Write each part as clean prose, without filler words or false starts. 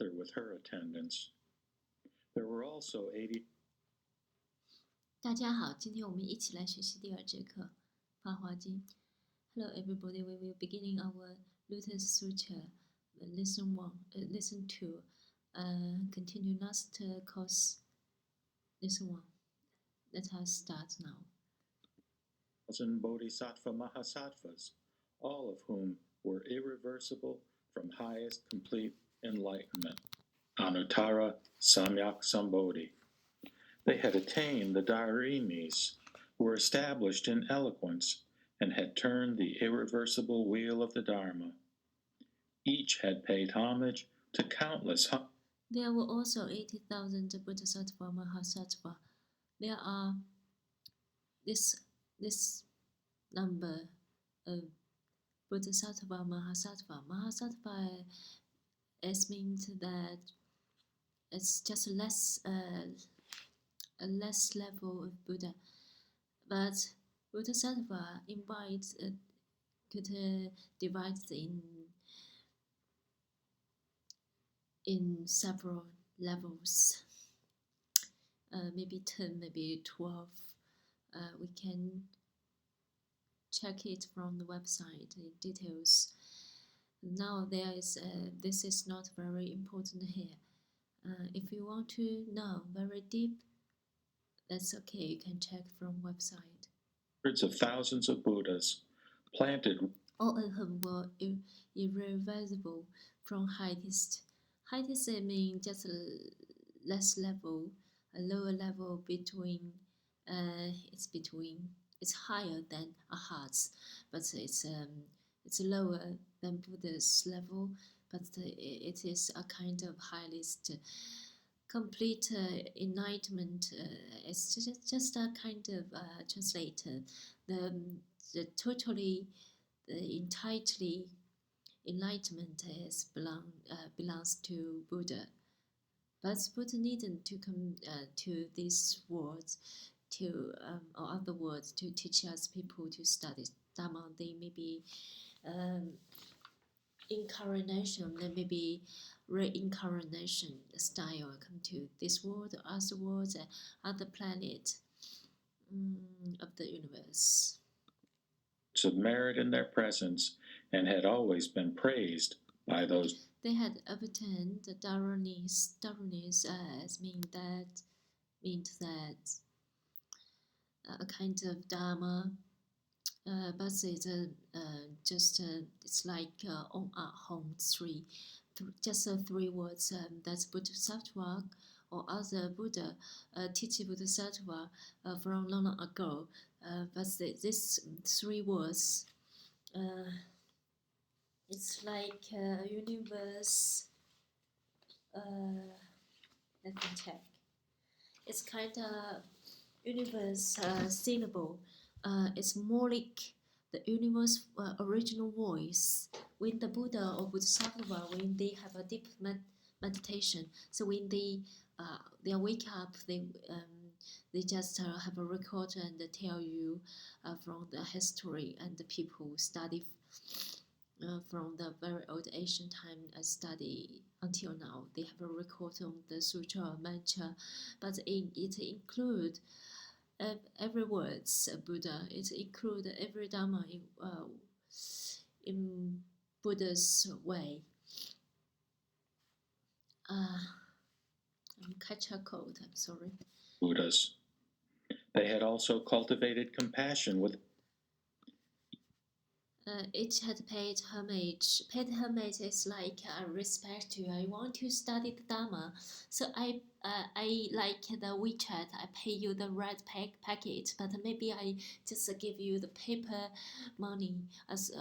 together with her attendants. There were also 80. 大家好，今天我们一起来学习第二节课《法华经》。Hello, everybody. We will begin our Lotus Sutra, lesson 2. Continue last course, lesson 1. Let us start now. Bodhisattva Mahasattvas, all of whom were irreversible from highest complete enlightenment, Anuttara Samyak Sambodhi. They had attained the Dharimis, were established in eloquence, and had turned the irreversible wheel of the Dharma. Each had paid homage to countless. There were also 80,000 Bodhisattva Mahasattva. There are this number of Bodhisattva Mahasattva. Mahasattva is means that it's just a less level of Buddha, but Bodhisattva could divide in several levels, maybe 10, maybe 12. We can check it from the website in details. Now this is not very important here. If you want to know very deep, that's okay, you can check from website. Hundreds of thousands of Buddhas planted. All of them were irreversible from highest. Highest means just a less level, a lower level between. It's higher than Arhats, but it's lower than Buddha's level. But it is a kind of highest complete enlightenment. It's just a kind of translator. The entirely enlightenment belongs to Buddha. But Buddha needn't to come to these words or other words to teach us people to study Dharma. They may be incarnation, there may be reincarnation style come to this world, other worlds, and other planet of the universe. Of merit in their presence, and had always been praised by those. They had obtained the Dharimis. Dharimis means that a kind of Dharma, but it's it's like on our home three, just 3 words. That's Bodhisattva or other Buddha, teaching Bodhisattva from long ago. But these 3 words, it's like universe. Let me check. It's kind of universe syllable. It's more like the universe original voice. When the Buddha or Bodhisattva, when they have a deep meditation, so when they wake up, they just have a record and tell you from the history and the people study from the very old ancient time study until now. They have a record on the Sutra mantra, but it includes every words Buddha. It includes every Dharma in Buddha's way. I'm catch a cold. I'm sorry. Buddhas. They had also cultivated compassion with. Each had paid homage. Paid homage is like respect you. I want to study the Dharma, so I like the WeChat. I pay you the red packet, but maybe I just give you the paper money as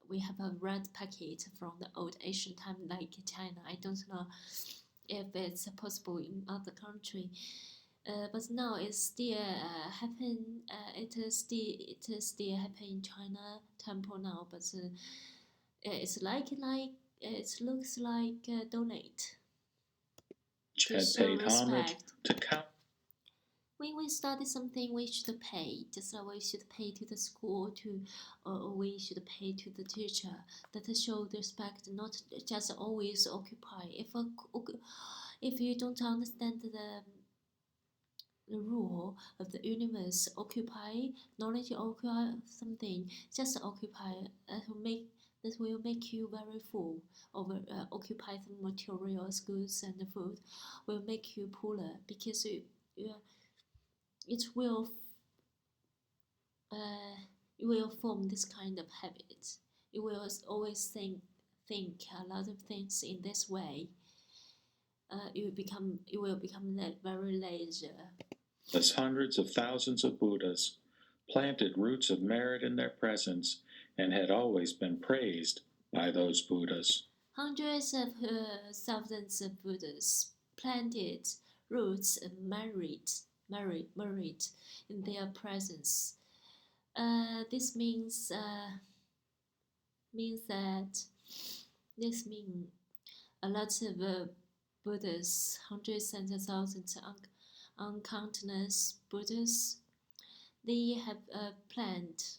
we have a red packet from the old Asian time like China. I don't know if it's possible in other country. But now it's still happen. It still happen in China temple now. But it's like it looks like donate. Had paid homage to count. when we study something, we should pay, just like we should pay to the school, or we should pay to the teacher. That show respect, not just always occupy. If you don't understand the rule of the universe, occupy knowledge, occupy something, just occupy. That will make you very full. Occupy the materials, goods, and the food will make you poorer, because it will form this kind of habit. You will always think a lot of things in this way. You will become very lazy. As hundreds of thousands of Buddhas planted roots of merit in their presence and had always been praised by those Buddhas. Hundreds of thousands of Buddhas planted roots of merit in their presence. This means a lot of Buddhas, hundreds and thousands, uncountless Buddhas, they have planned.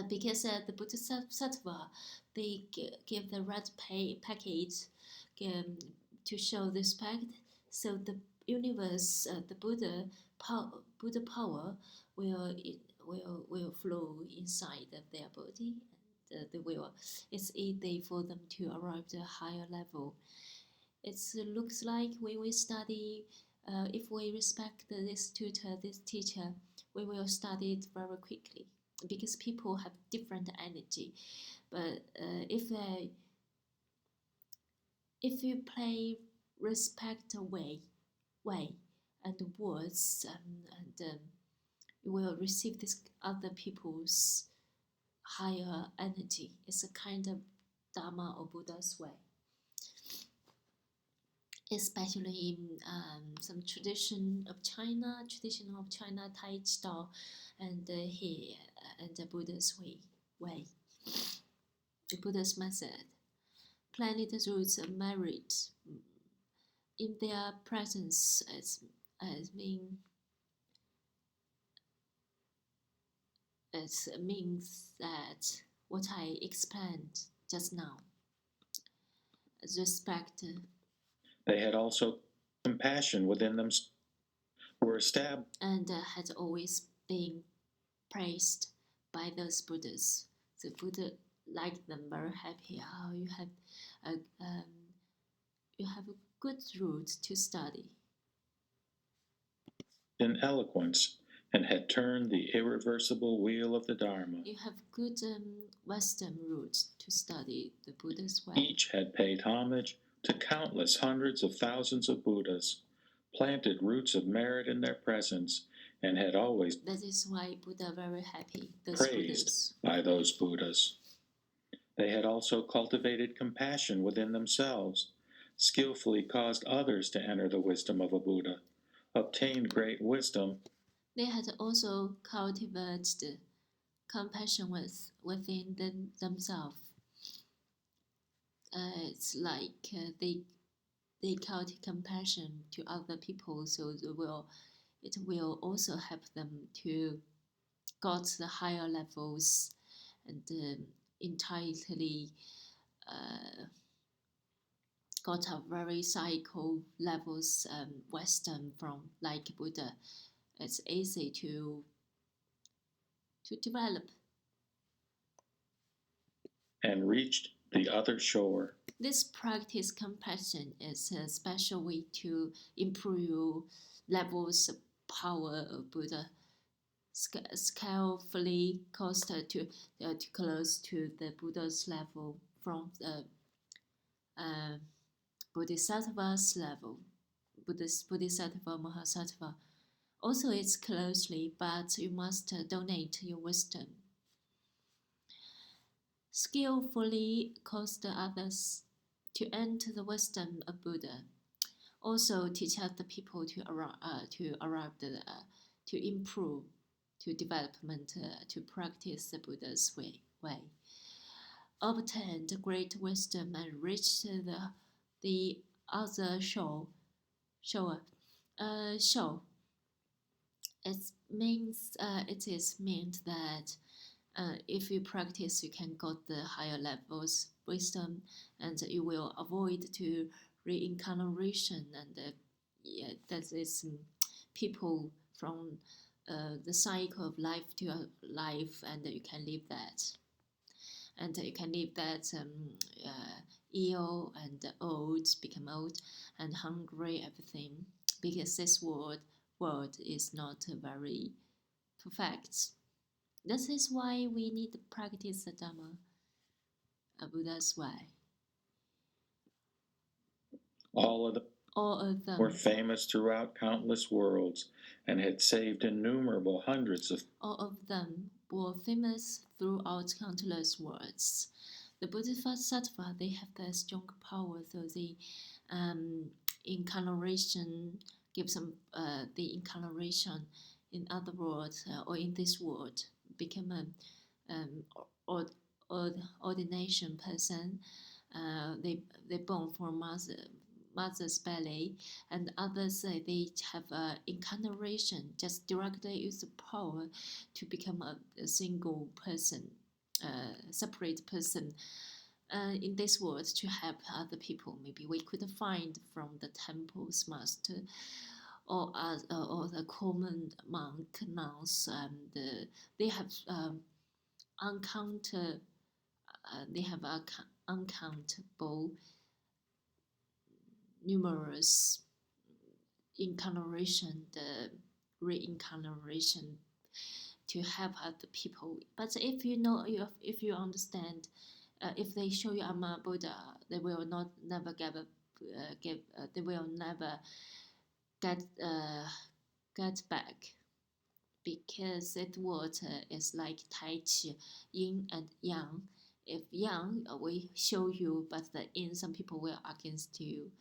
Because the Bodhisattva, they give the right package to show respect. So the universe, the Buddha power will flow inside of their body, and it's easy for them to arrive at a higher level. It looks like when we study, if we respect this tutor, this teacher, we will study it very quickly, because people have different energy. But if you play respect way and words, and you will receive this other people's higher energy. It's a kind of Dharma or Buddha's way. Especially in some tradition of China, Tai Chi, and here, and the Buddha's way, the Buddha's method. Planted the roots of merit in their presence, it means that what I explained just now. Respect. They had also compassion within them, were established, and had always been praised by those Buddhas. The Buddha liked them, very happy. Oh, you have a good route to study. in eloquence, and had turned the irreversible wheel of the Dharma. You have good wisdom route to study the Buddha's way. Each had paid homage to countless hundreds of thousands of Buddhas, planted roots of merit in their presence, and had always that is why Buddha very happy. Those praised Buddhas. by those Buddhas. They had also cultivated compassion within themselves, skillfully caused others to enter the wisdom of a Buddha, obtained great wisdom. They had also cultivated compassion within themselves. It's like they cultivate compassion to other people, so it will also help them to got the higher levels and entirely got a very psycho levels wisdom from like Buddha. It's easy to develop. And reached the other shore. This practice compassion is a special way to improve levels of power of Buddha. Skillfully caused to close to the Buddha's level from the Bodhisattva's level, Bodhisattva, Mahasattva. Also, it's closely, but you must donate your wisdom. Skillfully caused others to enter the wisdom of Buddha. Also, teach other people to arrive, to improve, to development, to practice the Buddha's way. Obtained great wisdom and reached the other shore. It is meant that if you practice, you can got the higher levels wisdom, and you will avoid to reincarnation, and that is people from the cycle of life to life, and you can live that, and you can live that ill and old, become old and hungry, everything, because this world is not very perfect. This is why we need to practice the Dharma, a Buddha's way. All of them were famous throughout countless worlds and had saved innumerable hundreds of. All of them were famous throughout countless worlds. The Bodhisattva, they have the strong power, so the incarnation gives them the incarnation in other worlds or in this world, become a ordination person. They born from mother's belly, and others they have incarnation, just directly use the power to become a single person, separate person in this world to help other people. Maybe we could find from the temple's master or the common monk nuns, and they have uncountable numerous incarnation, the reincarnation to help other people. But if you understand, if they show you I'm a Buddha, they will never get back, because that word is like Tai Chi, yin and yang. If yang will show you, but the yin, some people will against you.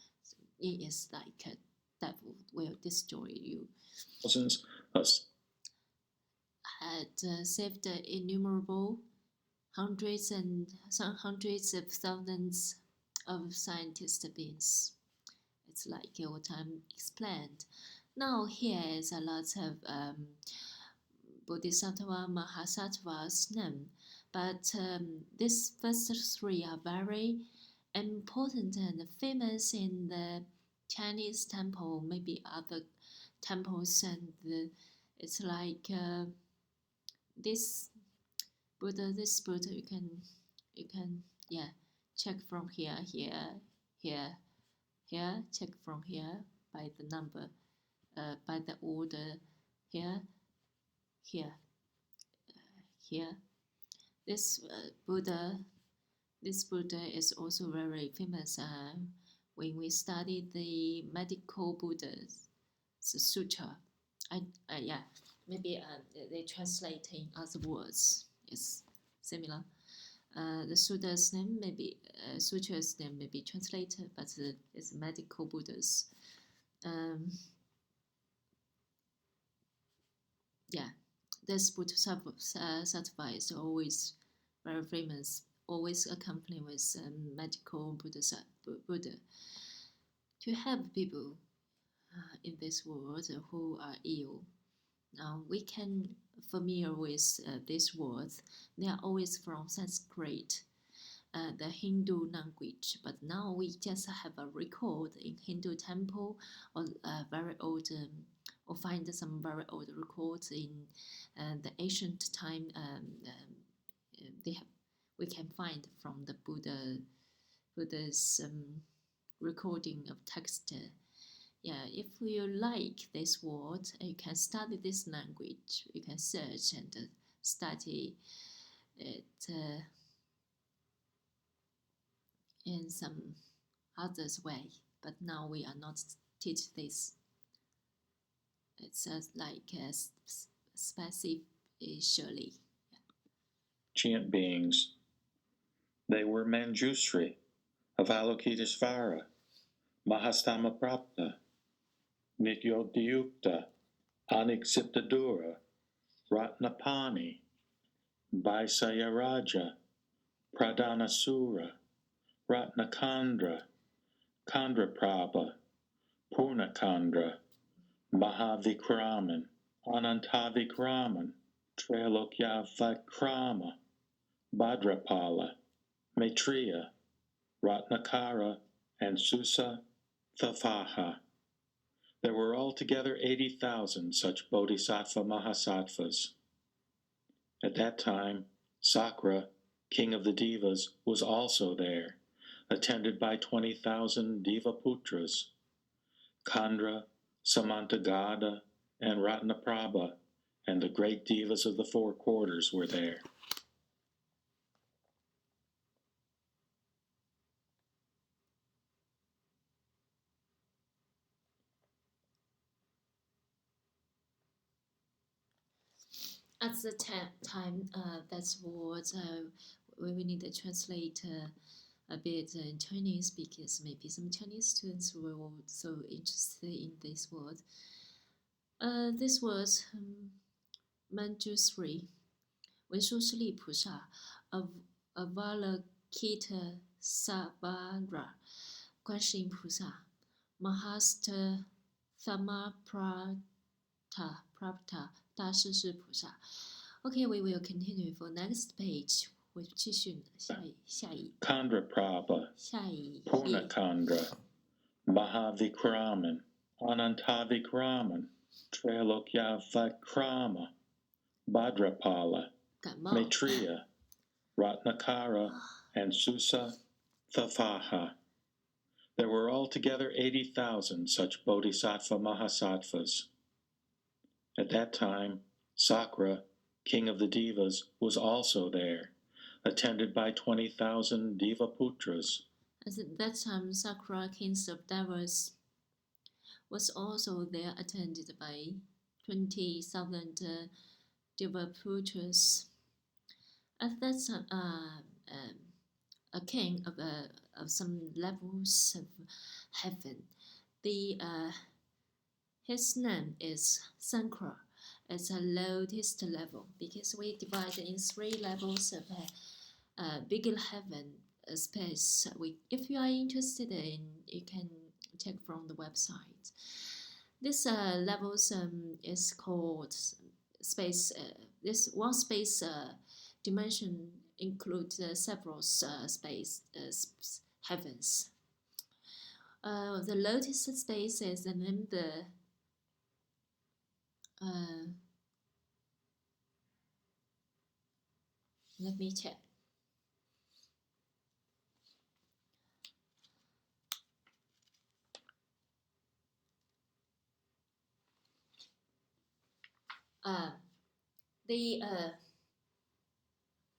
It is like a devil will destroy you. Thousands had saved innumerable hundreds of thousands of scientist beings. It's like what I explained. Now here is a lot of Bodhisattva, Mahasattvas name, but these first three are very important and famous in the Chinese temple, maybe other temples, and it's like this Buddha, you can check from here, check from here by the number, by the order, here. This Buddha is also very famous. When we study the medical Buddha's sutra, maybe they translate in other words. It's similar. The sutra's name may be translated, but it's medical Buddhas. This Bodhisattva is always very famous, always accompanied with medical Buddha to help people in this world who are ill. Now we can familiar with these words. They are always from Sanskrit, the Hindu language. But now we just have a record in Hindu temple or very old, or find some very old records in the ancient time. We can find from the Buddha's recording of text. If you like this word, you can study this language. You can search and study it in some others way. But now we are not teach this. It's like specifically. Ancient beings. They were Manjusri, Avalokitesvara, Mahastamaprapta, Nityodayukta, Aniksiptadura, Ratnapani, Vaisayaraja, Pradhanasura, Ratnakandra, Kandraprabha, Purnakandra, Mahavikraman, Anantavikraman, Trailokyavikrama, Bhadrapala, Maitreya, Ratnakara, and Susa-thafaha. There were altogether 80,000 such bodhisattva mahasattvas. At that time, Sakra, king of the Devas, was also there, attended by 20,000 Devaputras. Kandra, Samantagada, and Ratnaprabha, and the great Devas of the four quarters were there. At the time, that's what we need to translate a bit in Chinese, because maybe some Chinese students were also interested in this word. This was Manjusri, 文殊师利菩萨 Avalokita Sabhara, 观世音菩萨 Mahasta Thammaprapta 大势至菩萨。Okay, we will continue for next page. 我继续下一 Kandraprabha, 下一 Purnakandra, Mahavikraman, Anantavikraman, Trailokyavikrama, Bhadrapala, 感冒 Maitreya, Ratnakara, and Susa-thafaha. There were altogether 80,000 such bodhisattva mahasattvas. At that time, Sakra, king of the Devas, was also there, attended by 20,000 Devaputras. At that time, Sakra, king of Devas, was also there, attended by 20,000 Devaputras. At that time, a king of some levels of heaven. His name is Sankara. It's a lowest level, because we divide in 3 levels of bigger heaven space. If you are interested in, you can check from the website. This levels is called space. This one space dimension includes several space heavens. The lotus space is named let me check.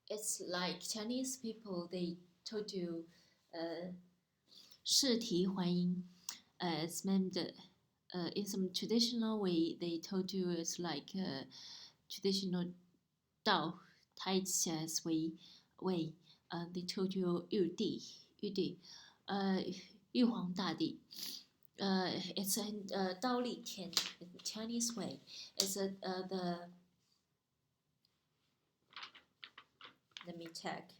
It's like Chinese people, they told you 视题还音. It's meant in some traditional way, they told you it's like traditional Dao Taisha's way. They told you 玉帝 玉皇大帝. It's in 倒立天 in Chinese way. It's let me check.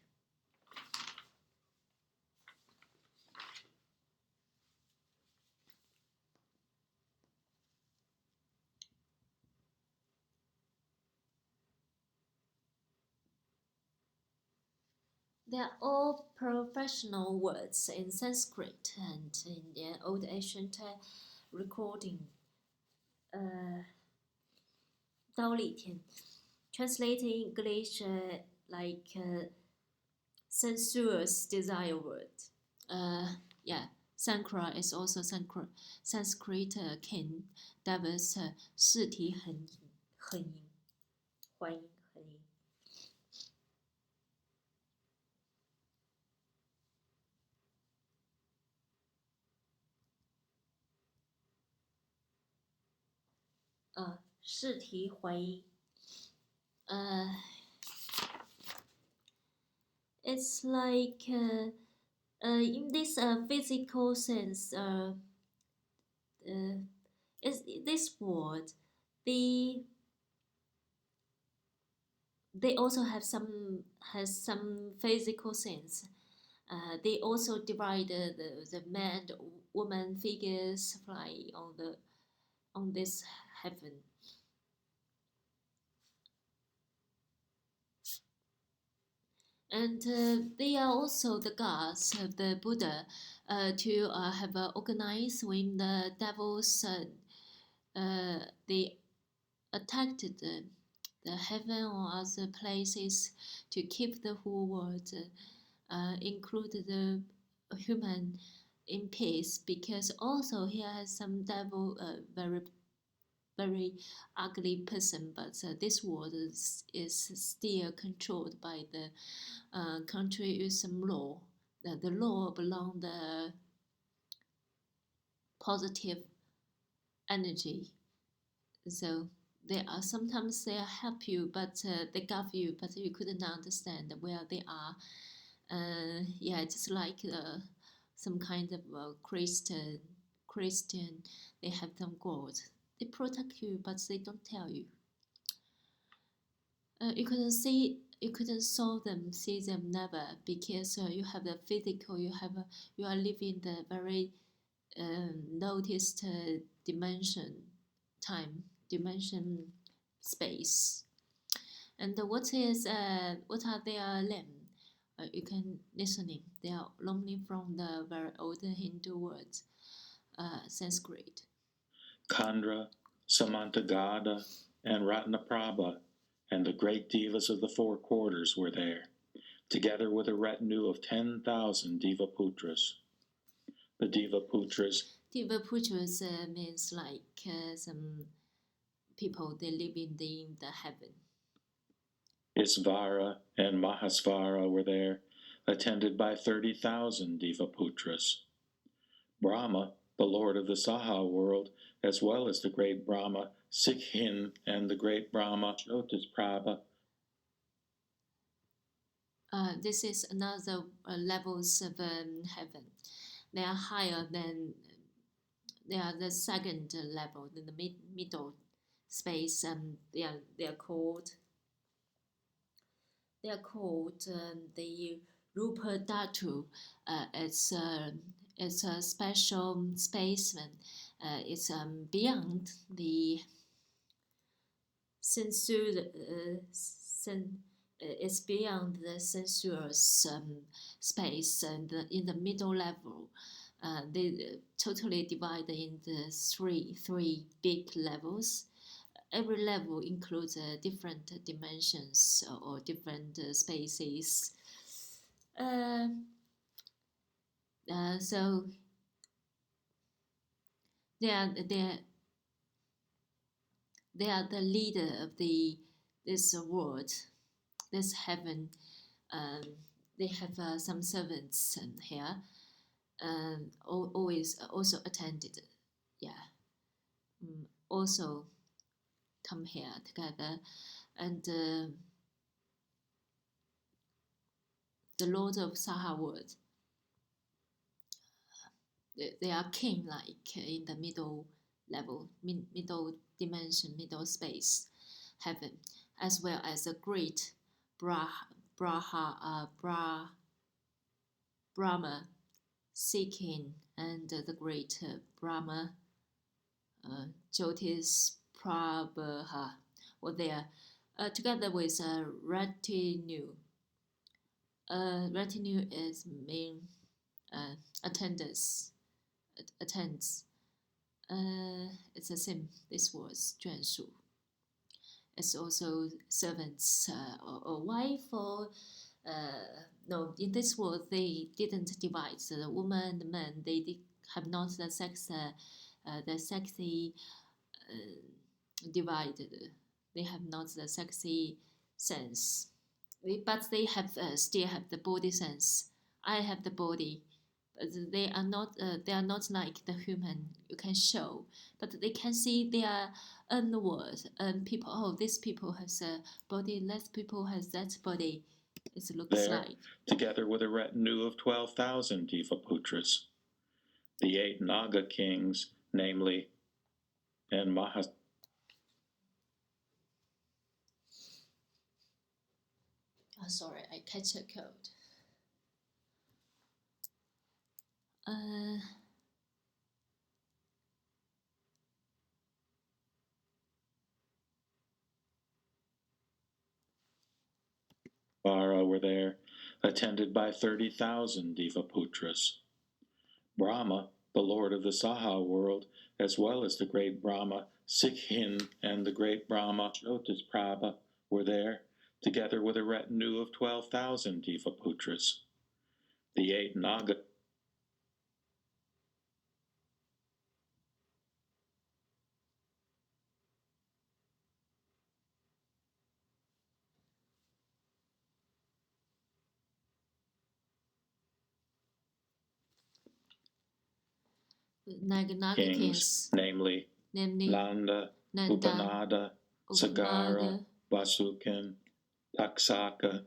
They're all professional words in Sanskrit and in the old ancient recording. 倒立天 translated in English like sensuous desire word. Yeah, Sankara is also Sanskrit king. That was 视题很音还音还音。视题还音 it's like in this physical sense, is this word, they also have some physical sense. They also divide the man, woman figures fly on this heaven. And they are also the gods of the Buddha to have organized when the devils they attacked the heaven or other places to keep the whole world, include the human, in peace. Because also here has some devil, very ugly person, but this world is still controlled by the country with some law. The law belong the positive energy. So they are sometimes they help you, but they guide you, but you couldn't understand where they are. Yeah, just like some kind of Christian. They have some God. They protect you, but they don't tell you. You couldn't saw them, see them never, because you have the physical. You are living the very noticed dimension, space. And what are their name? You can listening. They are only from the very old Hindu words, Sanskrit. Khandra, Samantagada, and Ratnaprabha, and the great divas of the four quarters were there, together with a retinue of 10,000 Divaputras. The Divaputras means like some people they live in the heaven. Isvara and Mahasvara were there, attended by 30,000 Divaputras. Brahma, the lord of the Saha world, as well as the great Brahma Sikhin and the great Brahma Jyotisprabha. This is another levels of heaven. They are higher than. They are the second level in the middle space, and they are called the Rupa Dhatu. It's a special space. It's beyond the sensual. It's beyond the sensuous space, and in the middle level, they totally divided into three big levels. Every level includes different dimensions or different spaces. So they are the leader of this world, this heaven. They have some servants here, always also attended. Yeah, also come here together, and the Lord of Saha world. They are king like in the middle level, middle dimension, middle space, heaven, as well as the great Brahma, Sikhin, and the great Brahma Jyotisprabha were there, together with a retinue. Retinue is mean attends. It's the same. This was 眷属. It's also servants or wife or no. In this world, they didn't divide. So the woman, the man, they have not the sexy divided. They have not the sexy sense. But they have still have the body sense. I have the body. But they are not like the human you can show, but they can see their own world and people. Oh, this people has a body, that people has that body. It looks there, like. Together with a retinue of 12,000 Divaputras. The 8 Naga kings, namely, and Mahas. Oh, sorry, I catch a cold. Vara were there, attended by 30,000 Devaputras. Brahma, the lord of the Saha world, as well as the great Brahma Sikhin and the great Brahma Jyotisprabha were there, together with a retinue of 12,000 Devaputras. The 8 Naga Naga kings, kings, namely Nanda, Upanada, Sagara, Vasukin, Taksaka,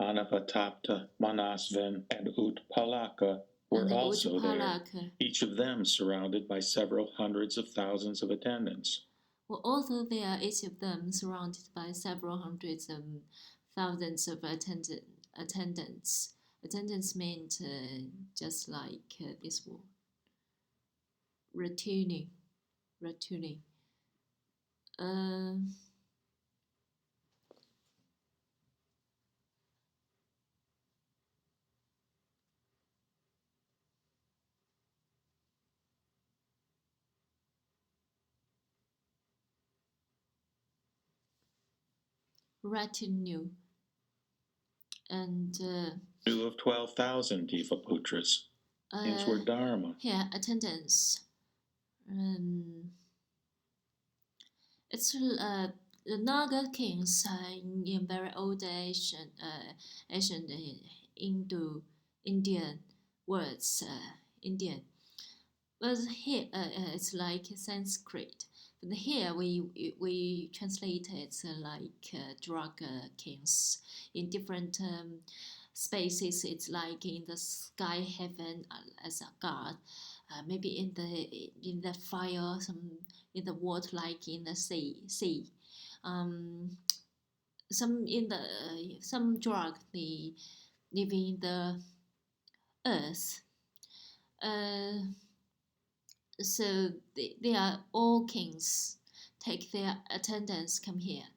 Anavatapta, Manasvin, and Utpalaka were and also there, Utpalaka. each of them surrounded by several hundreds of thousands of attendants. Were also there, each of them surrounded by several hundreds of thousands of attendants. Attendants meant just like this word, returning. Retinue and Of 12,000 Devaputras. Names were Dharma. Here, attendance. It's the Naga kings in very old ancient Indian words, Indian. But here it's like Sanskrit. But here we translate it like drug kings in different spaces. It's like in the sky heaven as a god, maybe in the fire, some in the water, like in the sea. Some in the some drug they live in the earth. So they are all kings. Take their attendance, come here.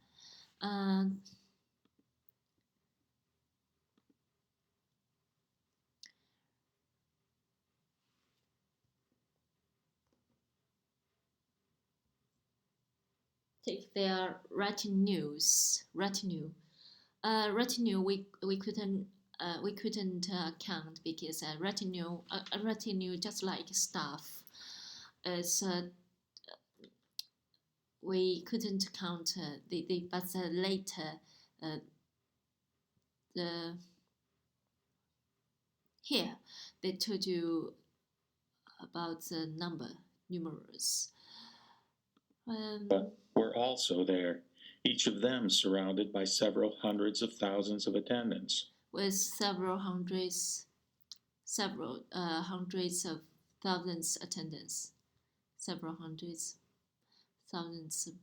Take their retinue. Retinue we couldn't count because a retinue just like staff. We couldn't count but later here they told you about the numerous. Were also there, each of them surrounded by several hundreds of thousands of attendants. With several hundreds of thousands attendants. Several hundreds thousands of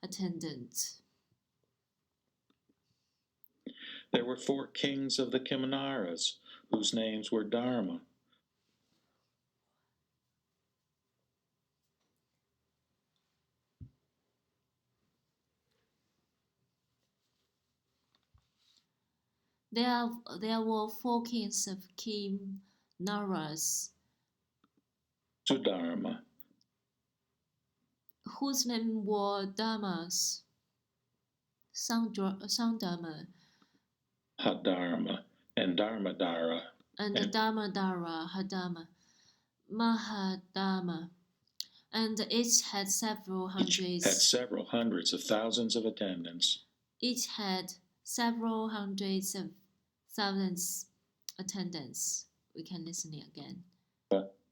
attendants. There were 4 kings of the Kimaras, whose names were Dharma. There were 4 kings of Kimaras, Sudharma, whose name were Dharmas. Sandharma, Hadharma, and Dharmadhara. and Dharmadhara, Hadharma, Mahadharma, and each had several hundreds of thousands of attendants. Each had several hundreds of thousands attendants. We can listen again.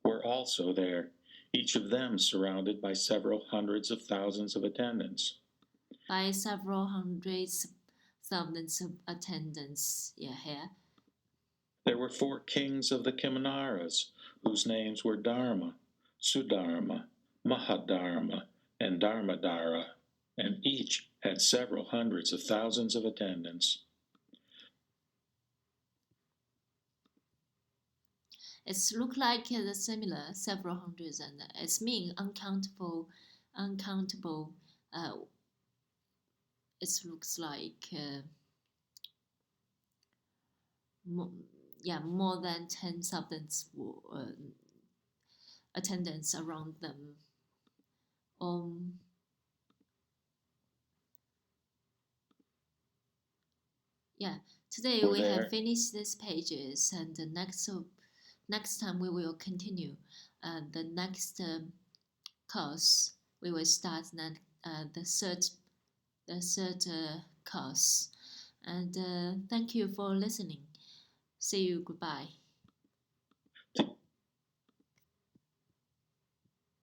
Were also there, each of them surrounded by several hundreds of thousands of attendants. By several hundreds thousands of attendants. Yeah, here. There were 4 kings of the Kimaras, whose names were Dharma, Sudharma, Mahadharma, and Dharmadhara, and each had several hundreds of thousands of attendants. It's look like similar, several hundreds, and it's mean uncountable. It looks like more than 10,000 attendants around them. Today we have finished these pages, and the next time we will continue. The next course we will start the third course. And thank you for listening. See you. Goodbye.